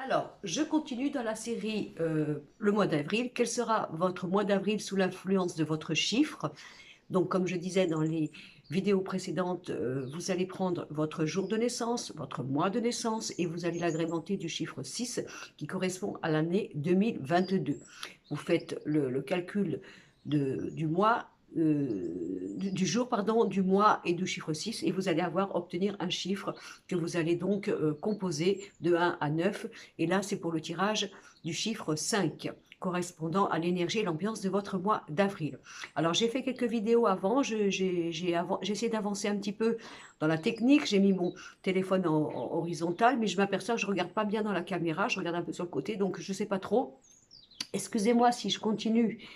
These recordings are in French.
Alors, je continue dans la série le mois d'avril. Quel sera votre mois d'avril sous l'influence de votre chiffre? Donc, comme je disais dans les vidéos précédentes, vous allez prendre votre jour de naissance, votre mois de naissance, et vous allez l'agrémenter du chiffre 6 qui correspond à l'année 2022. Vous faites le calcul du mois, du jour, pardon, du mois et du chiffre 6, et vous allez obtenir un chiffre que vous allez donc composer de 1 à 9. Et là, c'est pour le tirage du chiffre 5, correspondant à l'énergie et l'ambiance de votre mois d'avril. Alors, j'ai fait quelques vidéos avant, j'ai essayé d'avancer un petit peu dans la technique, j'ai mis mon téléphone en horizontal, mais je m'aperçois que je ne regarde pas bien dans la caméra, je regarde un peu sur le côté, donc je ne sais pas trop. Excusez-moi si je continue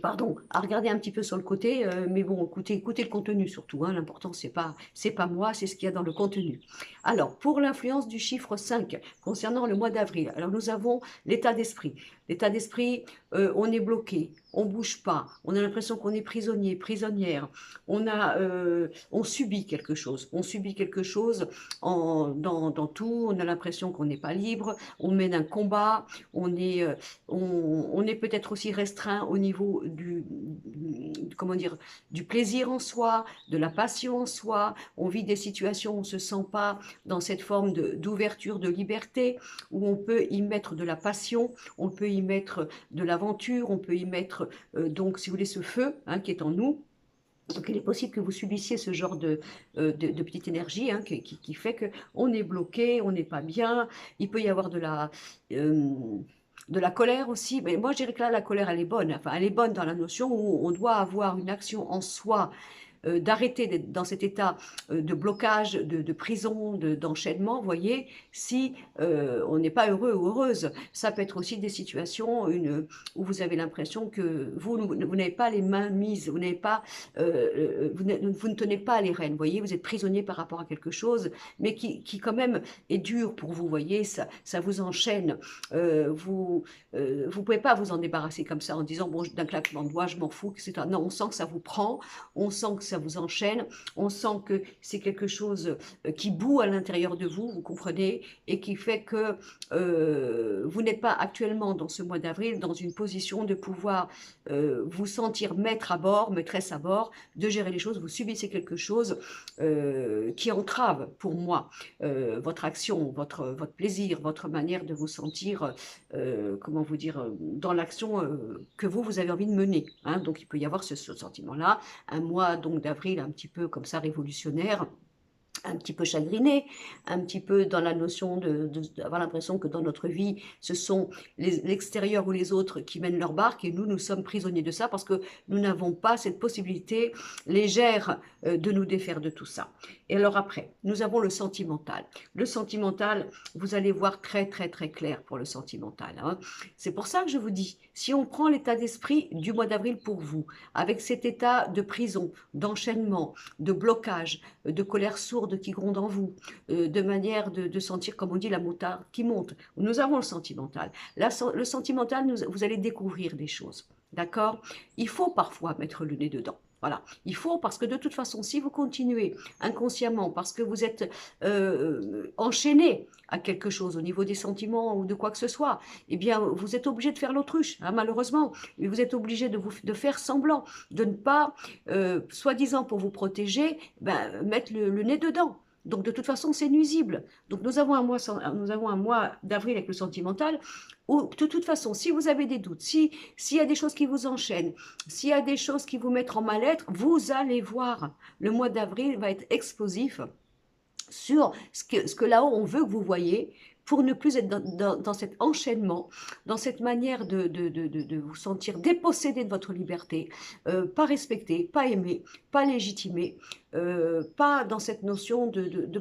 pardon, à regarder un petit peu sur le côté, mais bon, écoutez le contenu surtout, hein, l'important c'est pas moi, c'est ce qu'il y a dans le contenu. Alors, pour l'influence du chiffre 5, concernant le mois d'avril, alors nous avons l'état d'esprit. L'état d'esprit, on est bloqué, on bouge pas, on a l'impression qu'on est prisonnier, prisonnière, on subit quelque chose, dans tout, on a l'impression qu'on n'est pas libre, on mène un combat, on est peut-être aussi restreint au niveau comment dire, du plaisir en soi, de la passion en soi. On vit des situations où on ne se sent pas dans cette forme d'ouverture, de liberté, où on peut y mettre de la passion, on peut y mettre de l'aventure, on peut y mettre, donc, si vous voulez, ce feu hein, qui est en nous. Donc, il est possible que vous subissiez ce genre de petite énergie hein, qui fait qu'on est bloqué, on n'est pas bien. Il peut y avoir euh, de la colère aussi. Mais moi, je dirais que là, la colère, elle est bonne. Enfin, elle est bonne dans la notion où on doit avoir une action en soi d'arrêter d'être dans cet état de blocage, de prison, d'enchaînement, vous voyez, si on n'est pas heureux ou heureuse. Ça peut être aussi des situations où vous avez l'impression que vous n'avez pas les mains mises, vous n'avez pas, vous ne tenez pas les rênes, vous voyez, vous êtes prisonnier par rapport à quelque chose, mais qui quand même est dur pour vous, vous voyez, ça vous enchaîne. Vous pouvez pas vous en débarrasser comme ça en disant, bon, d'un claquement de doigts, je m'en fous, etc. Non, on sent que ça vous prend, on sent que ça vous enchaîne, on sent que c'est quelque chose qui bout à l'intérieur de vous, vous comprenez, et qui fait que vous n'êtes pas actuellement dans ce mois d'avril dans une position de pouvoir vous sentir maître à bord, maîtresse à bord, de gérer les choses, vous subissez quelque chose qui entrave pour moi votre action, votre plaisir, votre manière de vous sentir, comment vous dire, dans l'action que vous avez envie de mener. Hein. Donc il peut y avoir ce sentiment-là, un mois donc d'avril un petit peu comme ça révolutionnaire, un petit peu chagriné, un petit peu dans la notion d'avoir l'impression que dans notre vie, ce sont l'extérieur ou les autres qui mènent leur barque et nous sommes prisonniers de ça parce que nous n'avons pas cette possibilité légère de nous défaire de tout ça. Et alors après, nous avons le sentimental. Le sentimental, vous allez voir très très très clair pour le sentimental. Hein. C'est pour ça que je vous dis, si on prend l'état d'esprit du mois d'avril pour vous, avec cet état de prison, d'enchaînement, de blocage, de colère sourde qui gronde en vous, de manière de sentir, comme on dit, la moutarde qui monte. Nous avons le sentimental. Là, le sentimental, vous allez découvrir des choses. D'accord? Il faut parfois mettre le nez dedans. Voilà, il faut parce que de toute façon, si vous continuez inconsciemment, parce que vous êtes enchaîné à quelque chose au niveau des sentiments ou de quoi que ce soit, eh bien, vous êtes obligé de faire l'autruche, hein, malheureusement. Vous êtes obligé de faire semblant, de ne pas, soi-disant pour vous protéger, ben, mettre le nez dedans. Donc de toute façon, c'est nuisible. Donc nous avons un mois d'avril avec le sentimental où de toute façon, si vous avez des doutes, s'il y a des choses qui vous enchaînent, s'il y a des choses qui vous mettent en mal-être, vous allez voir, le mois d'avril va être explosif sur ce que là-haut on veut que vous voyez pour ne plus être dans cet enchaînement, dans cette manière de vous sentir dépossédé de votre liberté, pas respecté, pas aimé, pas légitimé, pas dans cette notion de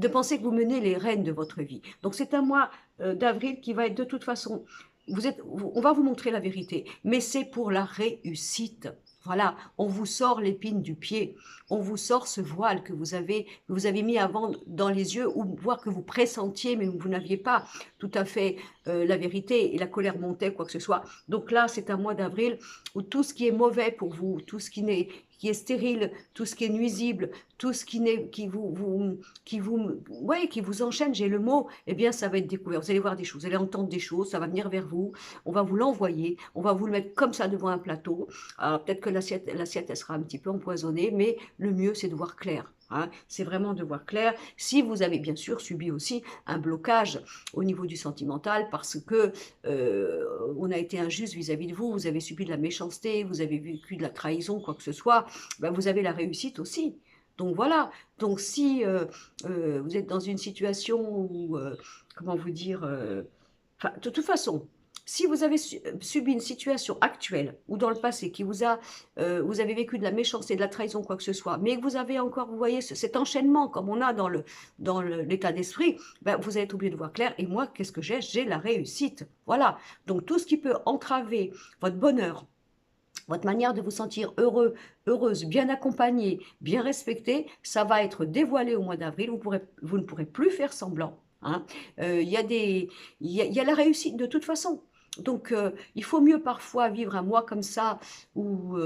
penser que vous menez les rênes de votre vie. Donc c'est un mois d'avril qui va être de toute façon, on va vous montrer la vérité, mais c'est pour la réussite. Voilà, on vous sort l'épine du pied, on vous sort ce voile que vous avez mis avant dans les yeux, ou voire que vous pressentiez, mais vous n'aviez pas tout à fait la vérité, et la colère montait, quoi que ce soit. Donc là, c'est un mois d'avril où tout ce qui est mauvais pour vous, tout ce qui est stérile, tout ce qui est nuisible, tout ce qui, n'est, qui vous enchaîne, j'ai le mot, eh bien ça va être découvert. Vous allez voir des choses, vous allez entendre des choses, ça va venir vers vous, on va vous l'envoyer, on va vous le mettre comme ça devant un plateau. Alors peut-être que l'assiette, elle sera un petit peu empoisonnée, mais le mieux c'est de voir clair. Hein, c'est vraiment de voir clair. Si vous avez bien sûr subi aussi un blocage au niveau du sentimental parce que on a été injuste vis-à-vis de vous, vous avez subi de la méchanceté, vous avez vécu de la trahison, quoi que ce soit, ben vous avez la réussite aussi. Donc voilà, donc si vous êtes dans une situation où, comment vous dire, de toute façon, si vous avez subi une situation actuelle ou dans le passé qui vous a, vous avez vécu de la méchanceté, de la trahison, quoi que ce soit, mais que vous avez encore, vous voyez, cet enchaînement comme on a dans l'état d'esprit, ben, vous allez être obligé de voir clair. Et moi, qu'est-ce que j'ai? J'ai la réussite. Voilà. Donc tout ce qui peut entraver votre bonheur, votre manière de vous sentir heureux, heureuse, bien accompagnée, bien respectée, ça va être dévoilé au mois d'avril. Vous ne pourrez plus faire semblant. Hein. Il y a la réussite de toute façon. Donc, il faut mieux parfois vivre un mois comme ça où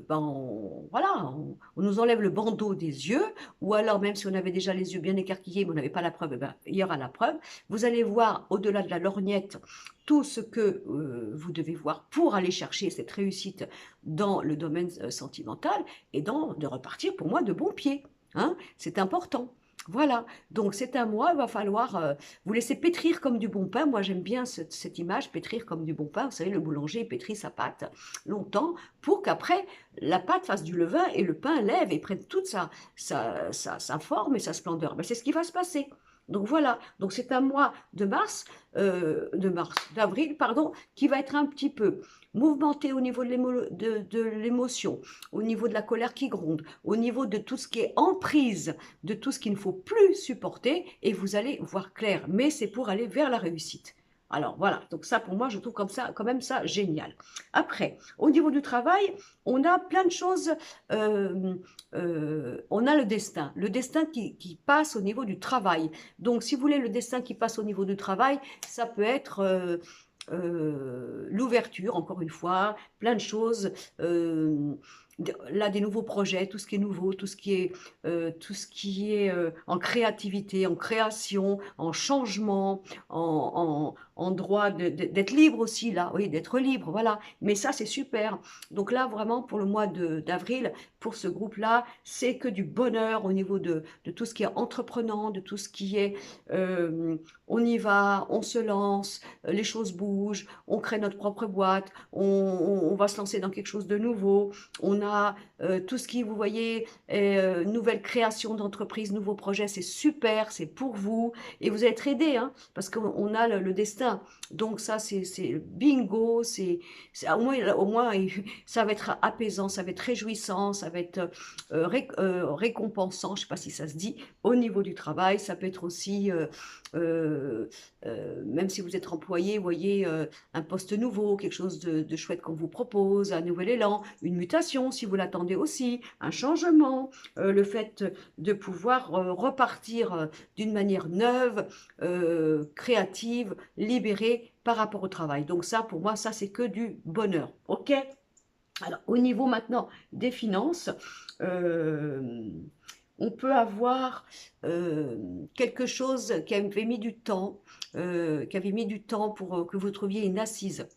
voilà, on nous enlève le bandeau des yeux, ou alors même si on avait déjà les yeux bien écarquillés, mais on n'avait pas la preuve, eh ben, il y aura la preuve. Vous allez voir au-delà de la lorgnette tout ce que vous devez voir pour aller chercher cette réussite dans le domaine sentimental et de repartir pour moi de bon pied. Hein, c'est important. Voilà, donc c'est un mois, il va falloir vous laisser pétrir comme du bon pain. Moi j'aime bien cette image, pétrir comme du bon pain. Vous savez, le boulanger pétrit sa pâte longtemps pour qu'après la pâte fasse du levain et le pain lève et prenne toute sa forme et sa splendeur. Ben, c'est ce qui va se passer. Donc voilà, donc c'est un mois d'avril, pardon, qui va être un petit peu mouvementé au niveau de l'émotion, au niveau de la colère qui gronde, au niveau de tout ce qui est emprise, de tout ce qu'il ne faut plus supporter, et vous allez voir clair. Mais c'est pour aller vers la réussite. Alors voilà, donc ça pour moi, je trouve comme ça, quand même ça génial. Après, au niveau du travail, on a plein de choses. On a le destin qui passe au niveau du travail. Donc, si vous voulez, le destin qui passe au niveau du travail, ça peut être l'ouverture, encore une fois, plein de choses. Là, des nouveaux projets, tout ce qui est nouveau, tout ce qui est en créativité, en création, en changement, en droit d'être libre aussi, là, oui, d'être libre, voilà. Mais ça, c'est super. Donc là, vraiment, pour le mois d'avril, pour ce groupe-là, c'est que du bonheur au niveau de tout ce qui est entreprenant, de tout ce qui est on y va, on se lance, les choses bougent, on crée notre propre boîte, on va se lancer dans quelque chose de nouveau, on a tout ce qui, vous voyez, nouvelle création d'entreprise, nouveaux projets, c'est super, c'est pour vous, et vous allez être aidé, hein, parce qu'on a le destin. Donc ça, c'est bingo, au moins, ça va être apaisant, ça va être réjouissant, ça va être récompensant, je ne sais pas si ça se dit, au niveau du travail. Ça peut être aussi, même si vous êtes employé, vous voyez, un poste nouveau, quelque chose de chouette qu'on vous propose, un nouvel élan, une mutation si vous l'attendez aussi, un changement, le fait de pouvoir repartir d'une manière neuve, créative, libérée par rapport au travail. Donc ça, pour moi, ça c'est que du bonheur. Ok? Alors, au niveau maintenant des finances, on peut avoir quelque chose qui avait mis du temps, pour que vous trouviez une assise.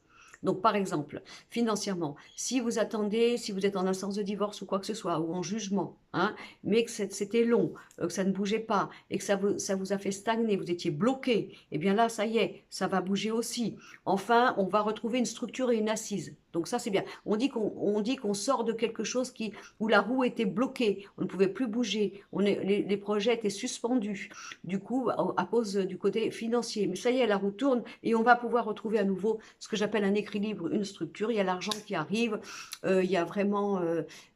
Donc, par exemple, financièrement, si vous attendez, si vous êtes en instance de divorce ou quoi que ce soit, ou en jugement, hein, mais que c'était long, que ça ne bougeait pas, et que ça vous a fait stagner, vous étiez bloqué, eh bien là, ça y est, ça va bouger aussi. Enfin, on va retrouver une structure et une assise. Donc ça, c'est bien. On dit qu'on sort de quelque chose où la roue était bloquée, on ne pouvait plus bouger, les projets étaient suspendus, du coup, à cause du côté financier. Mais ça y est, la roue tourne et on va pouvoir retrouver à nouveau ce que j'appelle un équilibre, une structure. Il y a l'argent qui arrive, il y a vraiment...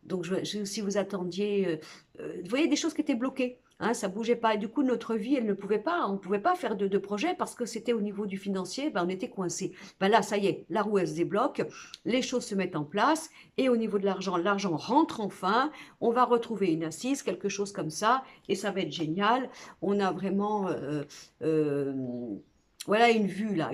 donc, si vous attendiez... vous voyez, des choses qui étaient bloquées. Hein, ça bougeait pas. Et du coup, notre vie, on ne pouvait pas faire de projet parce que c'était au niveau du financier, ben, on était coincé. Ben là, ça y est, la roue, elle se débloque, les choses se mettent en place et au niveau de l'argent rentre enfin, on va retrouver une assise, quelque chose comme ça et ça va être génial. On a vraiment... voilà une vue là,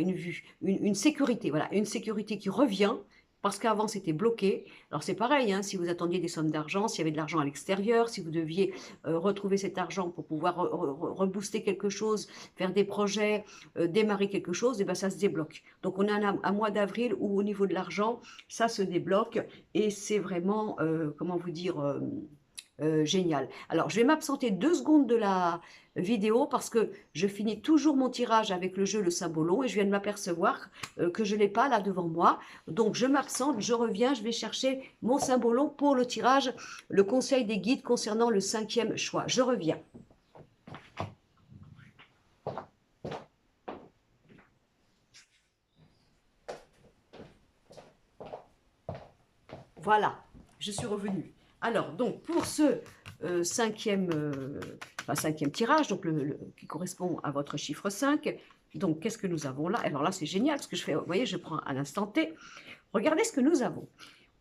une sécurité, voilà, une sécurité qui revient Parce qu'avant, c'était bloqué. Alors, c'est pareil, hein, si vous attendiez des sommes d'argent, s'il y avait de l'argent à l'extérieur, si vous deviez retrouver cet argent pour pouvoir rebooster quelque chose, faire des projets, démarrer quelque chose, et ben ça se débloque. Donc, on a un mois d'avril où, au niveau de l'argent, ça se débloque et c'est vraiment, comment vous dire, génial. Alors, je vais m'absenter 2 secondes de la vidéo parce que je finis toujours mon tirage avec le jeu Le Symbolon et je viens de m'apercevoir que je ne l'ai pas là devant moi. Donc, je m'absente, je reviens, je vais chercher mon Symbolon pour le tirage, le conseil des guides concernant le 5e choix. Je reviens. Voilà, je suis revenue. Alors, donc, pour ce cinquième tirage, donc qui correspond à votre chiffre 5, donc qu'est-ce que nous avons là? Alors là, c'est génial, parce que je fais, vous voyez, je prends à l'instant T. Regardez ce que nous avons.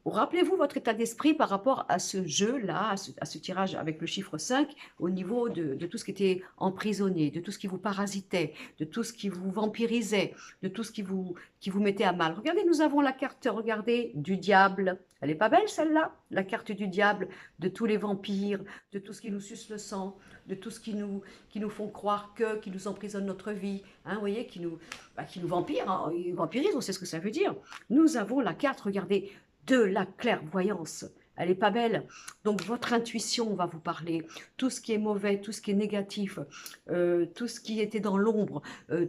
Rappelez-vous votre état d'esprit par rapport à ce jeu-là, à ce tirage avec le chiffre 5, au niveau de tout ce qui était emprisonné, de tout ce qui vous parasitait, de tout ce qui vous vampirisait, de tout ce qui vous mettait à mal. Regardez, nous avons la carte, regardez, du diable. Elle n'est pas belle celle-là? La carte du diable, de tous les vampires, de tout ce qui nous suce le sang, de tout ce qui nous font croire qui nous emprisonne notre vie, hein, vous voyez, qui nous vampirent, hein, vampirisent, on sait ce que ça veut dire. Nous avons la carte, regardez, de la clairvoyance. Elle n'est pas belle. Donc, votre intuition va vous parler. Tout ce qui est mauvais, tout ce qui est négatif, tout ce qui était dans l'ombre,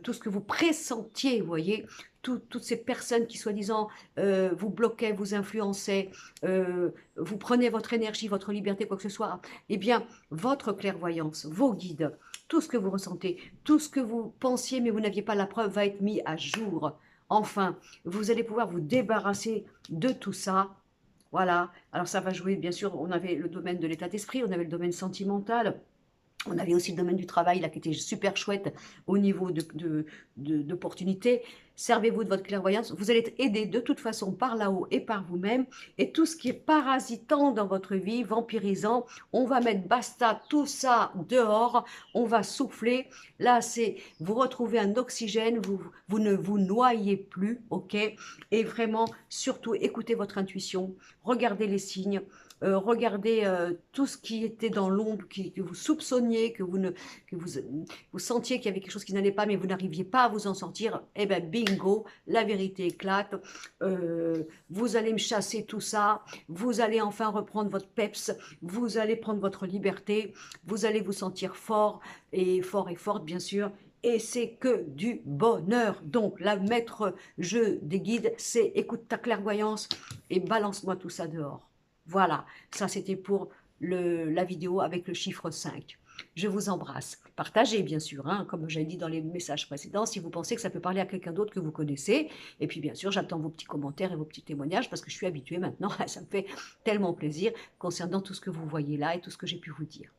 tout ce que vous pressentiez, vous voyez, toutes ces personnes qui, soi-disant, vous bloquaient, vous influençaient, vous prenez votre énergie, votre liberté, quoi que ce soit, eh bien, votre clairvoyance, vos guides, tout ce que vous ressentez, tout ce que vous pensiez, mais vous n'aviez pas la preuve, va être mis à jour. Enfin, vous allez pouvoir vous débarrasser de tout ça. Voilà. Alors ça va jouer, bien sûr, on avait le domaine de l'état d'esprit, on avait le domaine sentimental. On avait aussi le domaine du travail là, qui était super chouette au niveau d'opportunités. Servez-vous de votre clairvoyance. Vous allez être aidé de toute façon par là-haut et par vous-même. Et tout ce qui est parasitant dans votre vie, vampirisant, on va mettre basta, tout ça dehors. On va souffler. Là, c'est vous retrouvez un oxygène. Vous ne vous noyez plus, ok? Et vraiment, surtout, écoutez votre intuition. Regardez les signes. Regardez tout ce qui était dans l'ombre, que vous soupçonniez, que vous sentiez qu'il y avait quelque chose qui n'allait pas, mais vous n'arriviez pas à vous en sortir. Eh bien, bingo, la vérité éclate. Vous allez me chasser tout ça. Vous allez enfin reprendre votre peps. Vous allez prendre votre liberté. Vous allez vous sentir fort et forte, bien sûr. Et c'est que du bonheur. Donc, la maître jeu des guides, c'est écoute ta clairvoyance et balance-moi tout ça dehors. Voilà, ça c'était pour la vidéo avec le chiffre 5. Je vous embrasse. Partagez bien sûr, hein, comme j'ai dit dans les messages précédents, si vous pensez que ça peut parler à quelqu'un d'autre que vous connaissez. Et puis bien sûr, j'attends vos petits commentaires et vos petits témoignages parce que je suis habituée maintenant. Ça me fait tellement plaisir concernant tout ce que vous voyez là et tout ce que j'ai pu vous dire.